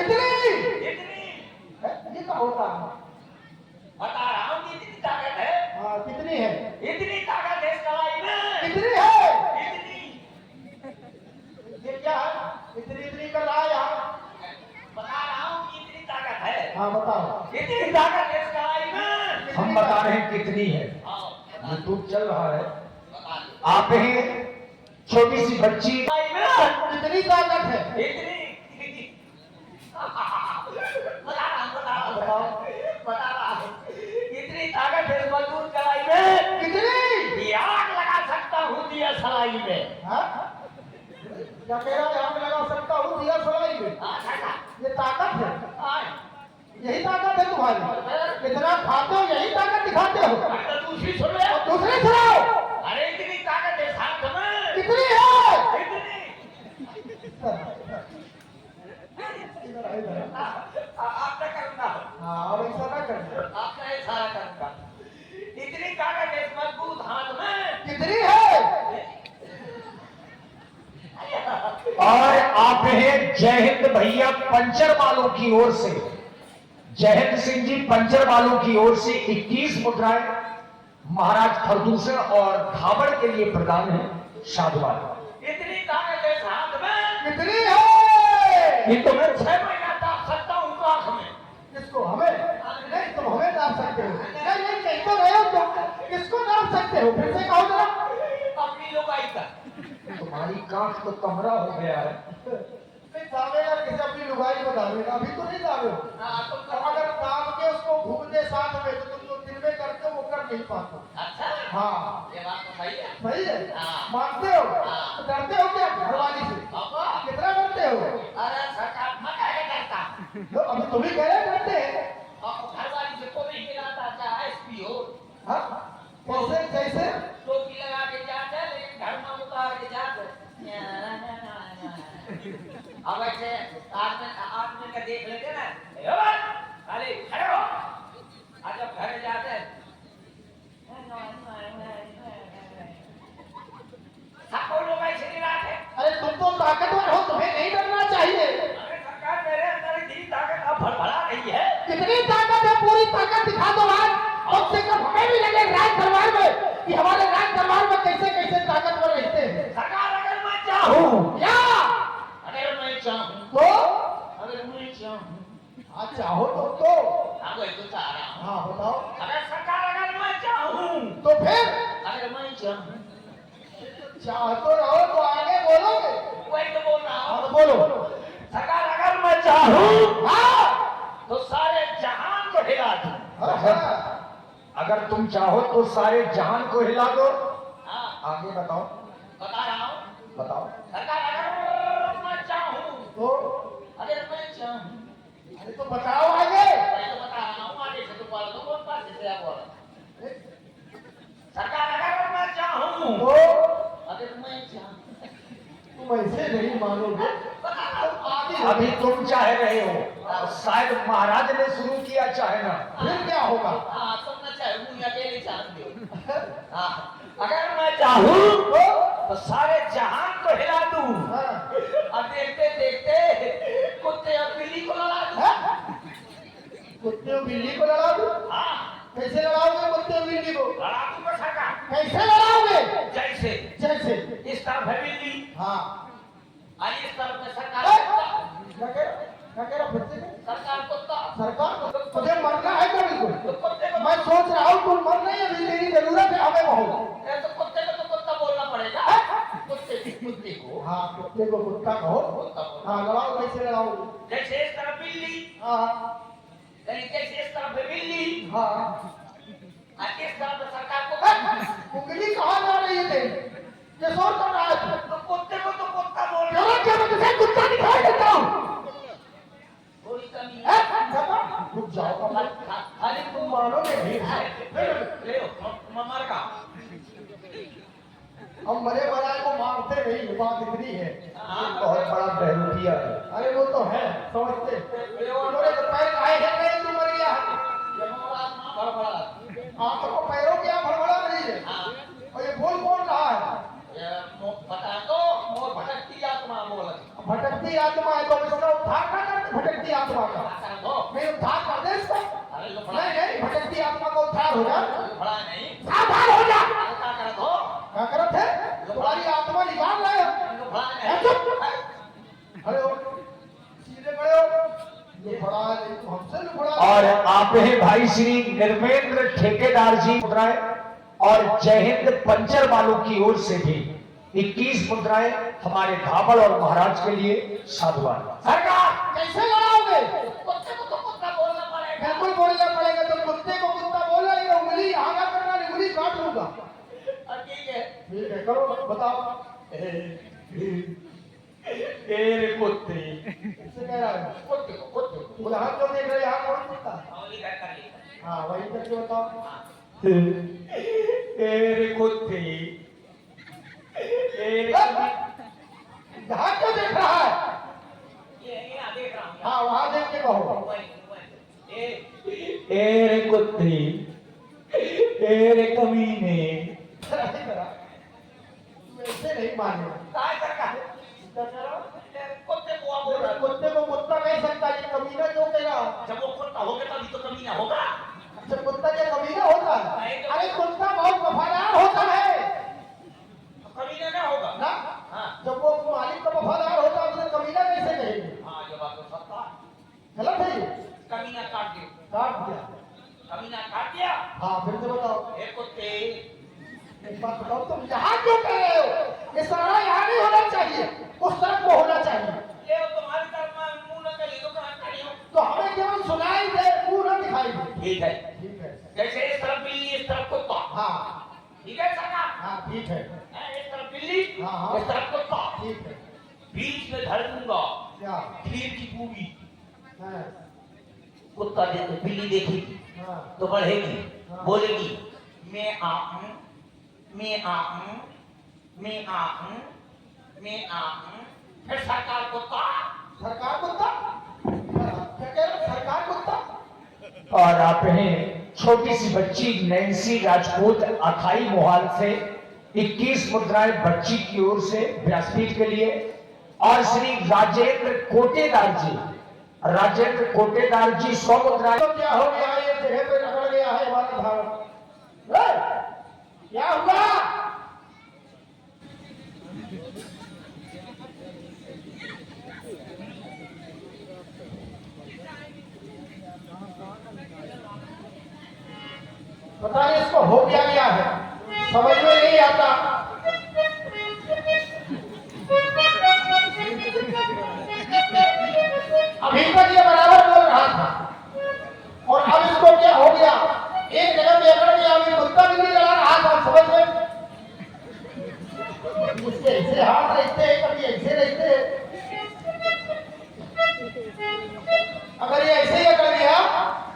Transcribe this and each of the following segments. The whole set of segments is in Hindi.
कितनी? इतनी ये क्या होता है? बता रहा हूँ कि इतनी ताकत है। हाँ, कितनी है? इतनी ताकत है इस कलाई में। कितनी है? इतनी ये क्या है? इतनी इतनी कर रहा है यहाँ। बता रहा हूँ कि इतनी ताकत है। हाँ बताओ। इतनी ताकत है इस कलाई में। हम बता रहे हैं कितनी है। यूट्यूब चल रहा है। बता दो। आप ही छोटी सी बच्ची कलाई में कितनी ताकत है? इतनी बताओ। बता रहा हूँ इतनी ताकत है इस मजबूत कलाई में। कितनी? कि आग लगा सकता हूँ दिया सलाई में। हाँ? क्या कह रहा है? आग लगा सकता हूँ दिया सलाई में। ये ताकत है? यही ताकत है तुम्हारी? इतना खाते हो यही ताकत दिखाते हो? दूसरी सुन ले। और दूसरे सुनाओ। अरे इतनी ताकत है साथ में। कितनी है? इतनी इधर इधर। आपने करना हाँ, और ऐसा ना करना। आपने इशारा करना। इतनी ताकत है इस मजबूत हाथ में। कितनी है? और आप हैं जय हिंद भैया पंचर वालों की ओर से, जय हिंद सिंह जी पंचर वालों की ओर से 21 मुद्राएं महाराज खरदूषण और धाबड़ के लिए प्रदान है। साधुवाद। इतनी ताकत है इस हाथ में। कितनी है? ये तो मैं 6 महीना ताप सकता हूँ उनको आंख में। किसको? हमें? नहीं, तुम हमें नाप सकते हो। नहीं नहीं, कहीं तो रहे हो तुम। किसको नाप सकते हो? फिर से कहो जरा। अपनी लोगाई का। तुम्हारी कांख तो कमरा हो गया है। नहीं दावेगा किसी अपनी लुगाई को दावेगा? अभी तो नहीं दावे हो। तो अगर दाव के उसको घूमते साथ में तो तुम जो दिन में करते हो वो कर नहीं पाते। अच्छा हाँ, ये बात तो सही है। सही है। हाँ। मानते हो? हाँ। तो डरते हो क्या घरवाली से? बाबा कितना डरते हो? अरे सरकार मैं क्या करता। तो अभी तुम ही कह रहे डरते हैं। अब घर वाली से को नहीं मिलाता चाहे एसपी हो। हाँ? कैसे कैसे? टोपी लगा के जाते लेकिन घर में उतार के जाते। अब ऐसे आदमी का देख लेते ना। ए भाई खाली खड़े हो। आज जब घर जाते सबको लोग ऐसे नहीं रहते। अरे तुम तो ताकतवर हो, तुम्हें नहीं डरना चाहिए। अरे सरकार मेरे अंदर इतनी ताकत अब भड़बड़ा रही है। कितनी ताकत है? पूरी ताकत दिखा दो आज। कम से कम हमें भी लगे राज दरबार में कि हमारे राज दरबार में कैसे कैसे ताकतवर रहते हैं। सरकार अगर मैं चाहूँ क्या? अगर मैं चाहूँ तो अगर मैं चाहूँ हाँ, चाहो तो हाँ वही तो चाह रहा हूँ। हाँ बताओ। अगर सरकार अगर मैं चाहूँ तो फिर अगर मैं चाहूँ चाह तो रहो तो आगे बोलोगे। वही तो बोल रहा हाँ हूँ। तो बोलो। सरकार अगर मैं चाहूँ हाँ तो सारे जहान को हिला दूँ। हाँ, अगर तुम चाहो तो सारे जहान को हिला दो। हाँ आगे बताओ। बता रहा हूँ। बताओ। सरकार अगर मैं चाहूँ तो अगर मैं चाहूँ अरे तो बताओ आगे। वही तो बता रहा हूँ। आगे से तो बोल दो कौन पास से आप बोल। सरकार अगर मैं चाहूँ तो अगर मैं चाहूँ तुम ऐसे नहीं मानोगे। तुम आगे अभी तुम चाह रहे हो, शायद महाराज ने शुरू किया चाहे ना। फिर क्या होगा? हाँ तुम ना चाहे मुझे अकेले चाहते हो। हाँ अगर मैं चाहूँ तो सारे जहान को हिला दूँ। हाँ। और देखते देखते कुत्ते और बिल्ली को लड़ा दूँ। कुत्ते और बिल्ली को लड़ा दो? हाँ कैसे लड़ाओगे कुत्ते और बिल्ली को? लड़ा दूँगा सरकार। कैसे लड़ाओगे? जैसे जैसे? इस तरफ है बिल्ली हाँ। और इस तरफ में सरकार ए, कुत्ता। क्या कह रहा फिर से? सरकार कुत्ता। सरकार को तुझे मरना है क्या? बिल्कुल तो कुत्ते को मैं सोच रहा हूँ तुम मर नहीं, अभी तेरी जरूरत है हमें बहुत। तो कुत्ते को तो कुत्ता बोलना पड़ेगा। कुत्ते को हाँ, कुत्ते को कुत्ता कहो। कुत्ता बोलो। हाँ, लड़ाओ। कैसे लड़ाओ? जैसे इस तरफ बिल्ली हाँ जैसे इस तरफ है बिल्ली हाँ। और इस तरफ सरकार को उंगली कहाँ जा रही है तेरी? ये शोर कर रहा है। तो कुत्ते को तो कुत्ता बोल रहा चलो क्या मैं तुझे कुत्ता दिखाई देता हूँ। थोड़ी कमी ए, रुक जाओ। खाली तुम मानोगे नहीं। ले मर का हम मरे मराए को मारते नहीं, बात इतनी है। बहुत बड़ा बहरूपिया है। अरे वो तो है, समझते। तुम्हारे तो पैर आए हैं नहीं, तू मर गया। हाँ तो पैरों की यहाँ भड़बड़ा रही है। और ये बोल कौन रहा है? बता दो मोर भटकती आत्मा बोल। भटकती आत्मा है तो इसका उद्धार ना करते। भटकती आत्मा का कर दो मैं उद्धार कर दे इसको। अरे लफड़ा नहीं नहीं, भटकती आत्मा का उद्धार हो जा, लफड़ा नहीं सावधान हो जा। क्या कर दो क्या करत है? तुम्हारी आत्मा निकाल रहे हो। लफड़ा है नहीं चुप। अरे ओ, सीधे खड़े हो। लुफड़ा नहीं, तो हमसे लुफड़ा। और आप हैं भाई श्री निर्मेंद्र ठेकेदार जी मुद्राएं और जय हिंद पंचर वालों की ओर से भी 21 मुद्राएं हमारे धाबड़ और महाराज के लिए साधुवाद। सरकार कैसे लड़ाओगे? कुत्ते को तो कुत्ता बोलना पड़ेगा बिल्कुल बोलना पड़ेगा। तो कुत्ते को कुत्ता बोला, ये उंगली यहाँ ना करना, उंगली काट लूंगा। ठीक है ठीक है, करो बताओ। तेरे कुत्ते इससे कह रहा है कुत्ते को बोला, हम जो देख रहे हैं यहाँ कौन कुत्ता? अवली कर ली हाँ वही करके बताओ। तेरे कुत्ते तेरे यहाँ क्यों देख रहा है? ये यहाँ देख रहा हूँ हाँ वहाँ देख के कहो। तेरे कुत्ते तेरे कमीने ऐसे नहीं मानेगा। काय सरकार कुत्ते को आप बोल रहे हो कुत्ते को कुत्ता कह सकता है, ये कमीना क्यों कह रहा? जब वो कुत्ता होगा तभी तो कमी ना होगा अच्छा कुत्ता क्या कमीना होता है? अरे कुत्ता बहुत वफादार होता है कमी ना होगा ना। हाँ जब वो मालिक का वफादार होता है तो कमीना कैसे कहेंगे? हाँ ये बात तो सत्ता गलत है ये। कमीना काट दिया काट दिया। कमीना काट दिया हाँ फिर से बताओ। एक कुत्ते एक बात बताओ, तुम यहाँ क्यों कह रहे हो? ये सारा यहाँ नहीं होना चाहिए, उस तरफ को होना चाहिए। ये तुम्हारी तरफ में मुंह न करिए तो कहाँ खड़ी हो तो हमें केवल सुनाई दे, मुंह न दिखाई दे। ठीक है ठीक है। जैसे इस तरफ बिल्ली इस तरफ कुत्ता हाँ ठीक है सरकार हाँ ठीक है। इस तरफ बिल्ली हाँ, हाँ। इस तरफ कुत्ता ठीक है। बीच में धर दूंगा क्या? खीर की पूरी हाँ कुत्ता देखे बिल्ली देखेगी हाँ तो बढ़ेगी हाँ। बोलेगी मैं आऊं मैं आऊं मैं आऊं मैं आऊं फिर सरकार कुत्ता सरकार कुत्ता? क्या कह रहे हो? सरकार कुत्ता? और आप हैं छोटी सी बच्ची नैन्सी राजपूत अखाई मोहाल से 21 मुद्राएं बच्ची की ओर से व्यासपीठ के लिए। और श्री राजेंद्र कोटेदार जी 100 मुद्राएं। तो क्या हो गया? ये जगह पे रगड़ गया है हमारा धारण। क्या हुआ? पता नहीं इसको हो क्या है, समझ में नहीं आता। अभी तक ये बराबर बोल रहा था और अब इसको क्या हो गया? एक जगह पे अकड़ गया, अभी कुत्ता भी नहीं लड़ा रहा था। समझ में इसके ऐसे हाथ रहते हैं, कभी ऐसे रहते हैं। अगर ये ऐसे ही अकड़ गया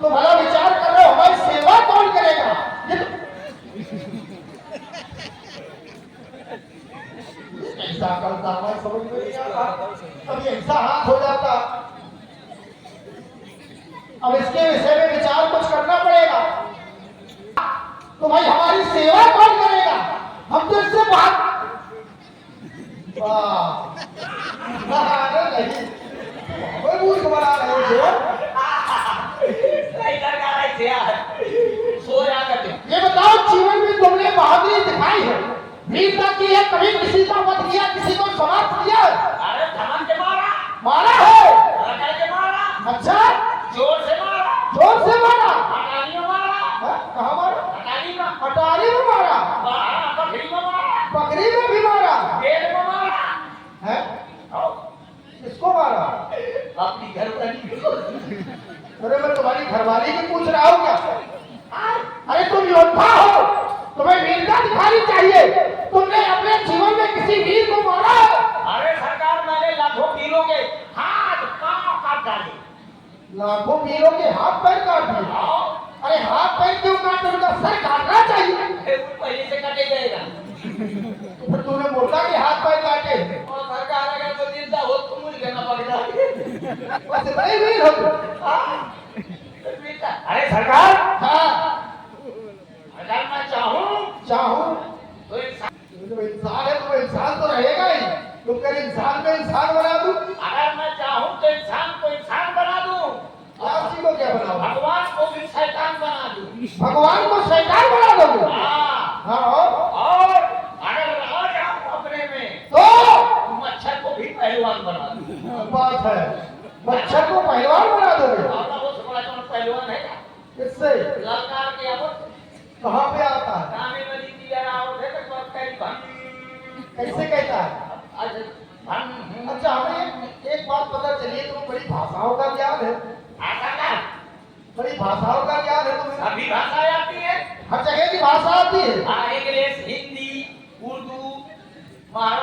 तो भला विचार कर रहे हो हमारी सेवा कौन करेगा? ये तो ऐसा करता मैं समझ में नहीं आता। कभी ऐसा हाथ हो जाता। अब इसके विषय में विचार कुछ करना पड़ेगा। तो भाई हमारी सेवा कौन करेगा? हम तो इससे बात नहीं कोई मूर्ख बना रहे हो। नहीं सरकार ऐसे यार सो जा करते ये बताओ, जीवन में तुमने बहादुरी दिखाई है, वीरता की है, कभी किसी का वध किया, किसी को समाप्त किया? अरे धमक के मारा मारा है? रगड़ के मारा अच्छा, जोर से मारा जोर से मारा? अटारी में मारा कहाँ मारा? अटारी में अटारी में मारा? बकरी में मारा बकरी में भी मारा पेड़ में मारा है? आओ, किसको मारा? अपनी घर वाली अरे मैं तुम्हारी घरवाली की पूछ रहा हूँ क्या? अरे तुम योद्धा हो, तुम्हें वीरता दिखानी चाहिए। तुमने अपने जीवन में किसी वीर को मारा? अरे सरकार मैंने लाखों वीरों के हाथ पांव काट डाले लाखों वीरों के हाथ पैर काट दिए। आओ, अरे हाथ पैर क्यों काटे? उनका सर काटना चाहिए। वो पहले से कटे जाएगा तो फिर तूने बोला कि हाथ पैर काटे। और सरकार अगर तो जिंदा हो तो मुझे कहना पड़ेगा बस इतना ही वीर हो तुम। अरे सरकार हाँ अगर मैं चाहूं चाहूं तो इंसान तो इंसान है, तो इंसान तो रहेगा ही। तुम कह इंसान में इंसान बना दूं? अगर मैं चाहूं तो इंसान को इंसान बना दूं भगवान को शैतान बना दोगे? हाँ हाँ और अगर रहा जाऊं अपने में तो मच्छर को भी पहलवान बना दूं। बात है, मच्छर को पहलवान बना दोगे? आपका वो सुबह कौन पहलवान है क्या? किससे? ललकार के आवत कहाँ पे आता है? कामे नदी की यार आवत है तो बात करी बात। कैसे कहता है? अच्छा, हमें एक बात पता चली है, तुम्हें बड़ी भाषाओं का ज्ञान है। बड़ी भाषाओं का ज्ञान है तुम्हें। सभी भाषा आती है, हर जगह की भाषा आती है। इंग्लिश, हिंदी, उर्दू, महाराष्ट्र